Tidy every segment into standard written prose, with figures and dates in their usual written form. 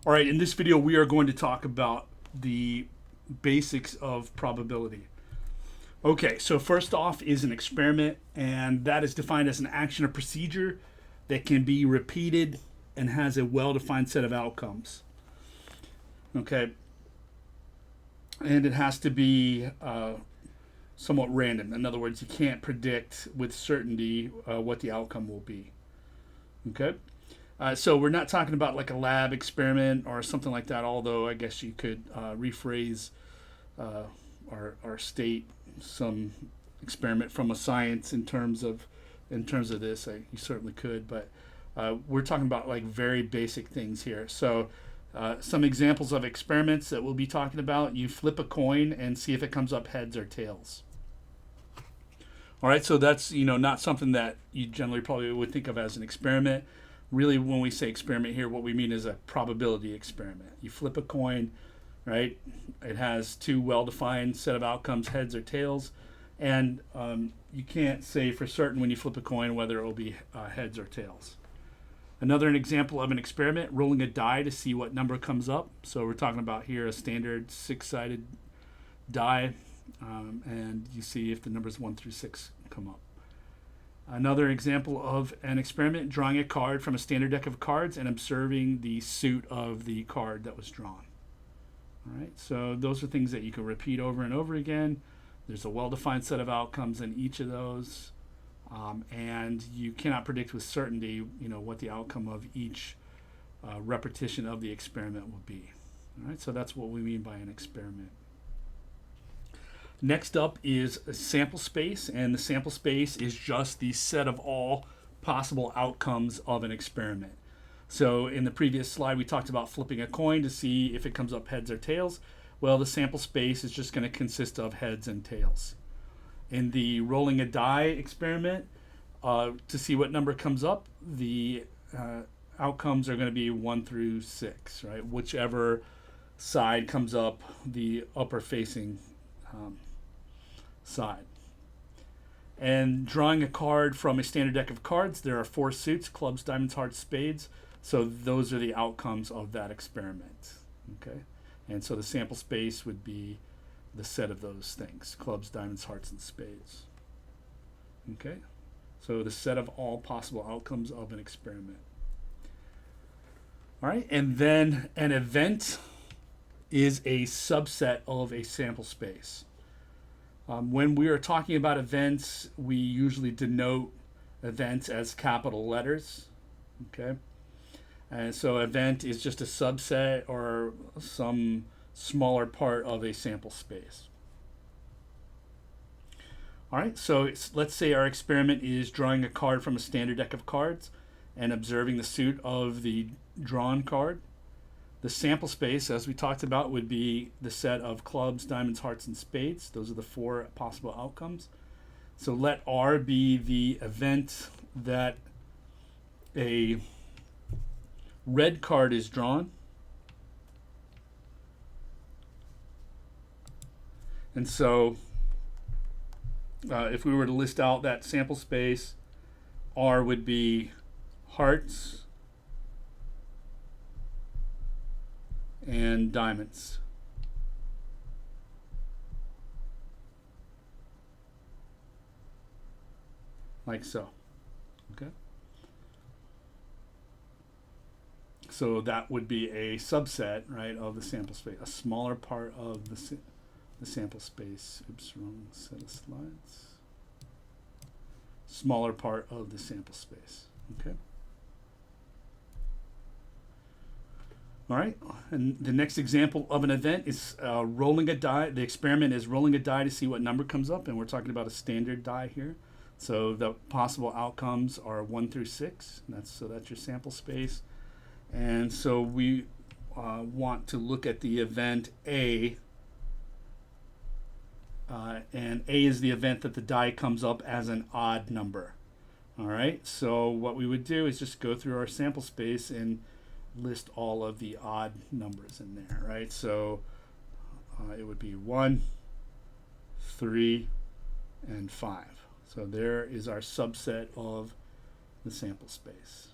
All right, in this video, we are going to talk about the basics of probability. Okay, so first off is an experiment, and that is defined as an action or procedure that can be repeated and has a well-defined set of outcomes. Okay, and it has to be somewhat random. In other words, you can't predict with certainty what the outcome will be. Okay, so we're not talking about like a lab experiment or something like that, although I guess you could rephrase or state some experiment from a science in terms of this. You certainly could, but we're talking about like very basic things here. So some examples of experiments that we'll be talking about: you flip a coin and see if it comes up heads or tails. All right, so that's not something that you generally probably would think of as an experiment. Really, when we say experiment here, what we mean is a probability experiment. You flip a coin, right? It has two well-defined set of outcomes, heads or tails, and you can't say for certain when you flip a coin whether it will be heads or tails. Another example of an experiment: rolling a die to see what number comes up. So we're talking about here a standard six-sided die, and you see if the numbers 1 through 6 come up. Another example of an experiment: drawing a card from a standard deck of cards and observing the suit of the card that was drawn. All right, so those are things that you can repeat over and over again. There's a well-defined set of outcomes in each of those, and you cannot predict with certainty, what the outcome of each repetition of the experiment will be. All right, so that's what we mean by an experiment. Next up is a sample space, and the sample space is just the set of all possible outcomes of an experiment. So in the previous slide, we talked about flipping a coin to see if it comes up heads or tails. Well, the sample space is just going to consist of heads and tails. In the rolling a die experiment, to see what number comes up, the outcomes are going to be 1 through 6, right? Whichever side comes up, the upper facing side. And drawing a card from a standard deck of cards, there are 4 suits: clubs, diamonds, hearts, spades. So those are the outcomes of that experiment. Okay, and so the sample space would be the set of those things: clubs, diamonds, hearts, and spades. Okay, so the set of all possible outcomes of an experiment. All right, and then an event is a subset of a sample space. When we are talking about events, we usually denote events as capital letters. Okay, and so event is just a subset or some smaller part of a sample space. All right, so let's say our experiment is drawing a card from a standard deck of cards and observing the suit of the drawn card. The sample space, as we talked about, would be the set of clubs, diamonds, hearts, and spades. Those are the 4 possible outcomes. So let R be the event that a red card is drawn. And so if we were to list out that sample space, R would be hearts and diamonds. Like so. Okay. So that would be a subset, right, of the sample space, a smaller part of the sample space. Oops, wrong set of slides. Smaller part of the sample space. Okay. All right, and the next example of an event is rolling a die. The experiment is rolling a die to see what number comes up, and we're talking about a standard die here. So the possible outcomes are 1 through 6. That's your sample space. And so we want to look at the event A, and A is the event that the die comes up as an odd number. All right, so what we would do is just go through our sample space and list all of the odd numbers in there, right? So it would be 1, 3, and 5. So there is our subset of the sample space.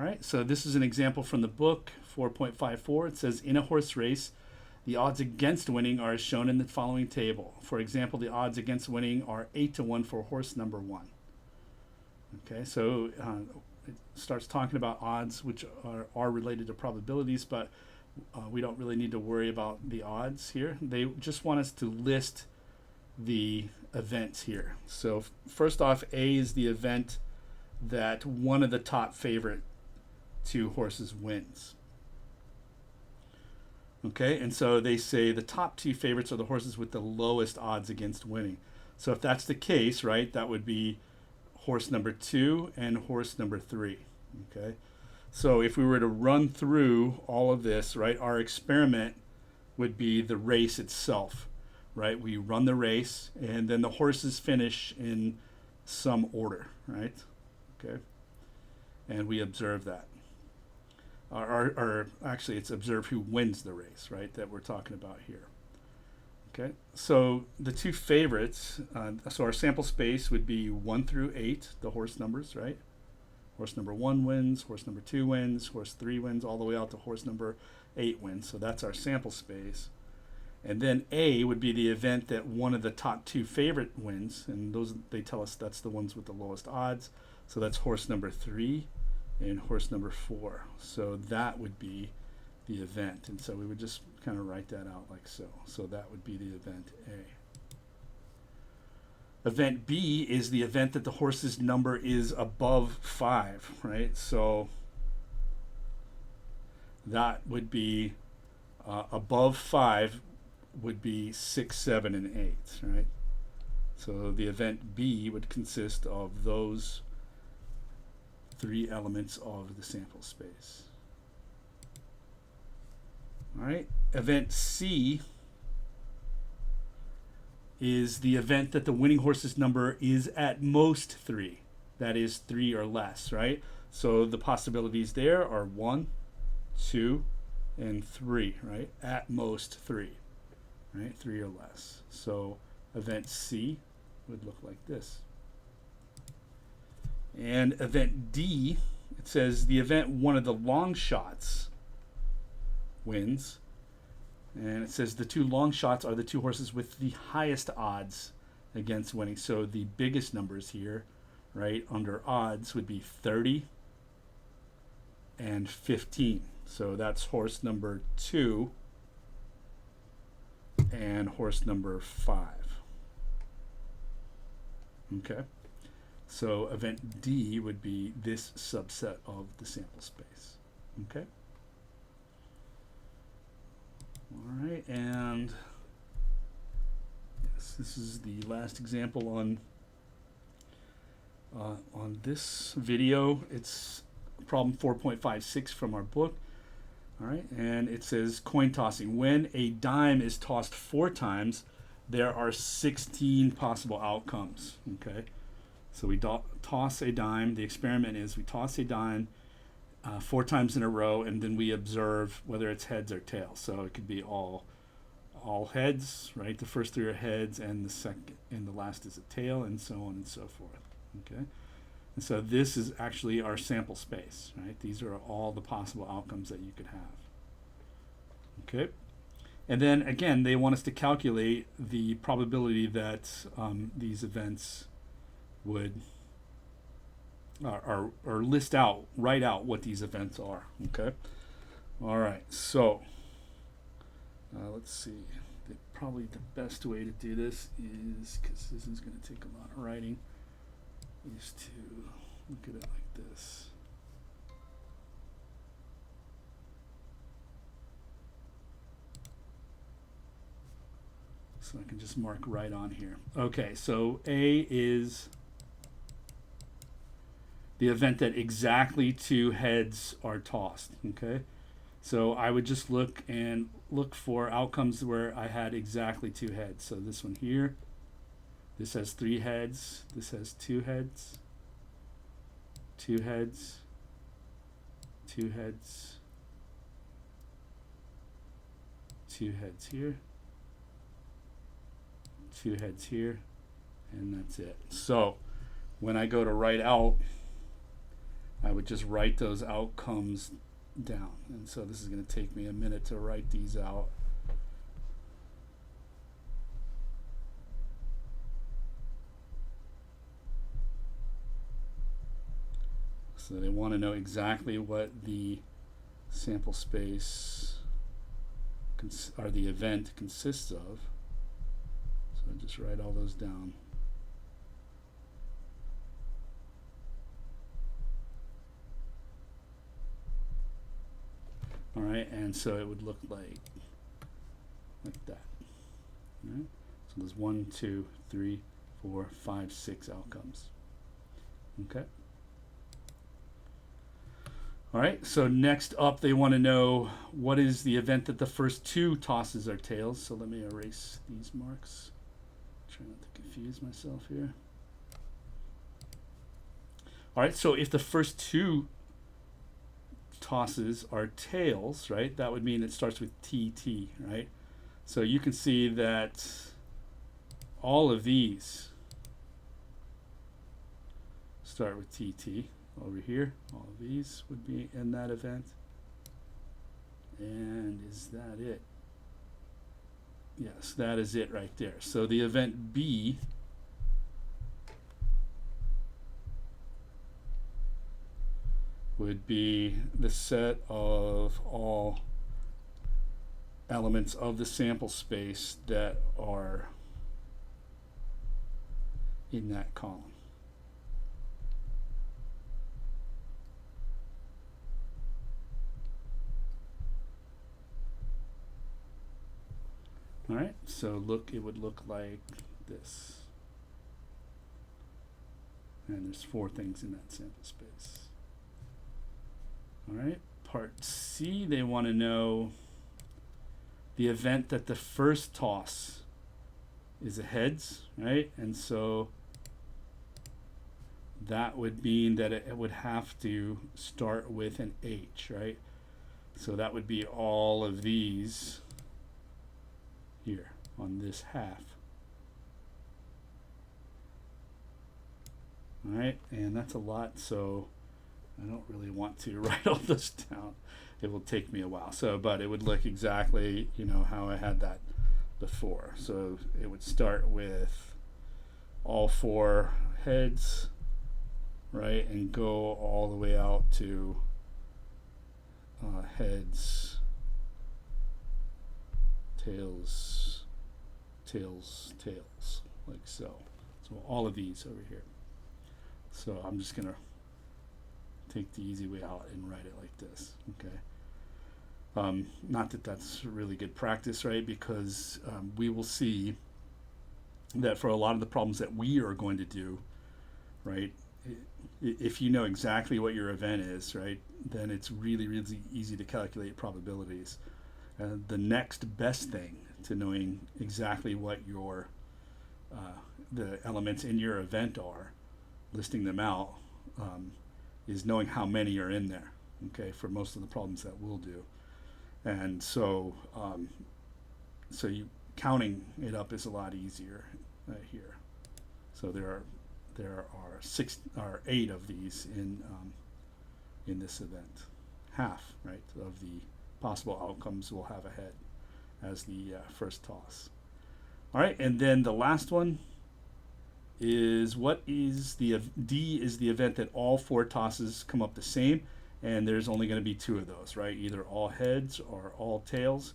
right, so this is an example from the book 4.54. It says, in a horse race, the odds against winning are as shown in the following table. For example, the odds against winning are 8 to 1 for horse number 1. Okay, so it starts talking about odds, which are related to probabilities, but we don't really need to worry about the odds here. They just want us to list the events here. So first off, A is the event that one of the top favorite 2 horses wins. Okay, and so they say the top 2 favorites are the horses with the lowest odds against winning. So if that's the case, right, that would be horse number 2 and horse number 3. Okay, so if we were to run through all of this, right, our experiment would be the race itself, right? We run the race and then the horses finish in some order, right? Okay, and we observe that. Or actually, it's observe who wins the race, right, that we're talking about here. Okay, so the 2 favorites, so our sample space would be 1 through 8, the horse numbers, right? Horse number 1 wins, horse number 2 wins, horse 3 wins, all the way out to horse number 8 wins. So that's our sample space. And then A would be the event that one of the top 2 favorite wins, and those, they tell us that's the ones with the lowest odds. So that's horse number 3 and horse number 4. So that would be the event, and so we would just kind of write that out like so. So that would be the event A. Event B is the event that the horse's number is above 5, right? So that would be above 5 would be 6, 7, and 8, right? So the event B would consist of those 3 elements of the sample space. All right, event C is the event that the winning horse's number is at most 3. That is 3 or less, right? So the possibilities there are 1, 2, and 3, right? At most 3, right? 3 or less. So event C would look like this. And event D, it says the event one of the long shots wins. And it says the 2 long shots are the 2 horses with the highest odds against winning. So the biggest numbers here, right, under odds would be 30 and 15. So that's horse number 2 and horse number 5. Okay. So event D would be this subset of the sample space. Okay. All right, and yes, this is the last example on this video. It's problem 4.56 from our book. All right, and it says coin tossing. When a dime is tossed 4 times, there are 16 possible outcomes. Okay, so we toss a dime. The experiment is we toss a dime 4 times in a row, and then we observe whether it's heads or tails. So it could be all heads, right? The first 3 are heads, and the second and the last is a tail, and so on and so forth. Okay, and so this is actually our sample space, right? These are all the possible outcomes that you could have. Okay, and then again, they want us to calculate the probability that these events would or list out, write out what these events are. Okay, all right, so let's see. Probably the best way to do this is, because this is going to take a lot of writing, is to look at it like this. So I can just mark right on here. Okay, so A is the event that exactly 2 heads are tossed. Okay, so I would just look for outcomes where I had exactly 2 heads. So this one here, this has 3 heads, this has 2 heads, 2 heads, 2 heads, 2 heads here, 2 heads here, and that's it. So when I go to write out I would just write those outcomes down. And so this is going to take me a minute to write these out. So they want to know exactly what the sample space or the event consists of. So I just write all those down. All right, and so it would look like that. All right? So there's 1, 2, 3, 4, 5, 6 outcomes. Okay. All right, so next up they want to know what is the event that the first 2 tosses are tails. So let me erase these marks. Try not to confuse myself here. All right, so if the first 2 tosses are tails, right, that would mean it starts with TT, right? So you can see that all of these start with TT. Over here, all of these would be in that event. And is that it? Yes, that is it right there. So the event B would be the set of all elements of the sample space that are in that column. All right, so look, it would look like this. And there's 4 things in that sample space. All right, part C, they want to know the event that the first toss is a heads, right? And so that would mean that it would have to start with an H, right? So that would be all of these here on this half. All right, and that's a lot, so I don't really want to write all this down. It will take me a while. So, but it would look exactly, you know, how I had that before. So it would start with all 4 heads, right, and go all the way out to heads, tails, tails, tails, like so. So all of these over here. So I'm just gonna take the easy way out and write it like this, okay? Not that that's really good practice, right? Because we will see that for a lot of the problems that we are going to do, right, if you know exactly what your event is, right, then it's really, really easy to calculate probabilities. The next best thing to knowing exactly what your the elements in your event are, listing them out, is knowing how many are in there, okay, for most of the problems that we'll do. And so so you counting it up is a lot easier here. So there are 8 of these in this event. Half, right, of the possible outcomes will have a head as the first toss. All right, and then the last one is what is the D is the event that all 4 tosses come up the same, and there's only going to be 2 of those, right? Either all heads or all tails,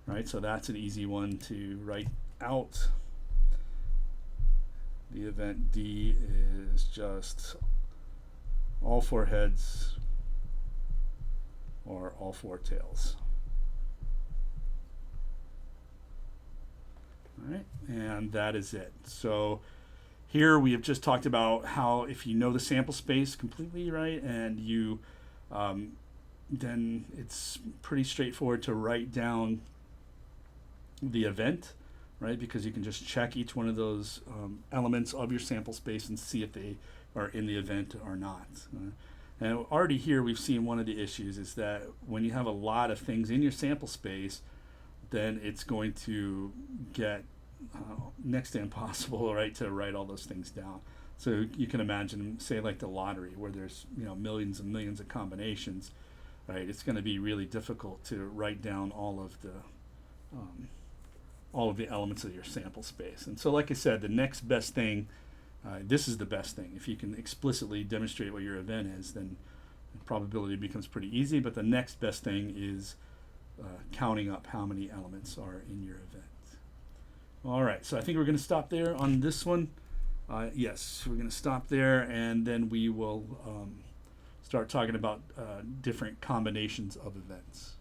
right? So that's an easy one to write out. The event D is just all 4 heads or all 4 tails. All right, and that is it. So here we have just talked about how if you know the sample space completely, right, and you then it's pretty straightforward to write down the event, right, because you can just check each one of those elements of your sample space and see if they are in the event or not. And already here we've seen one of the issues is that when you have a lot of things in your sample space, then it's going to get next to impossible, right, to write all those things down. So you can imagine, say, like the lottery, where there's millions and millions of combinations, right? It's going to be really difficult to write down um, all of the elements of your sample space. And so, like I said, the next best thing, this is the best thing. If you can explicitly demonstrate what your event is, then probability becomes pretty easy. But the next best thing is counting up how many elements are in your event. All right, so I think we're going to stop there on this one. Yes, we're going to stop there, and then we will start talking about different combinations of events.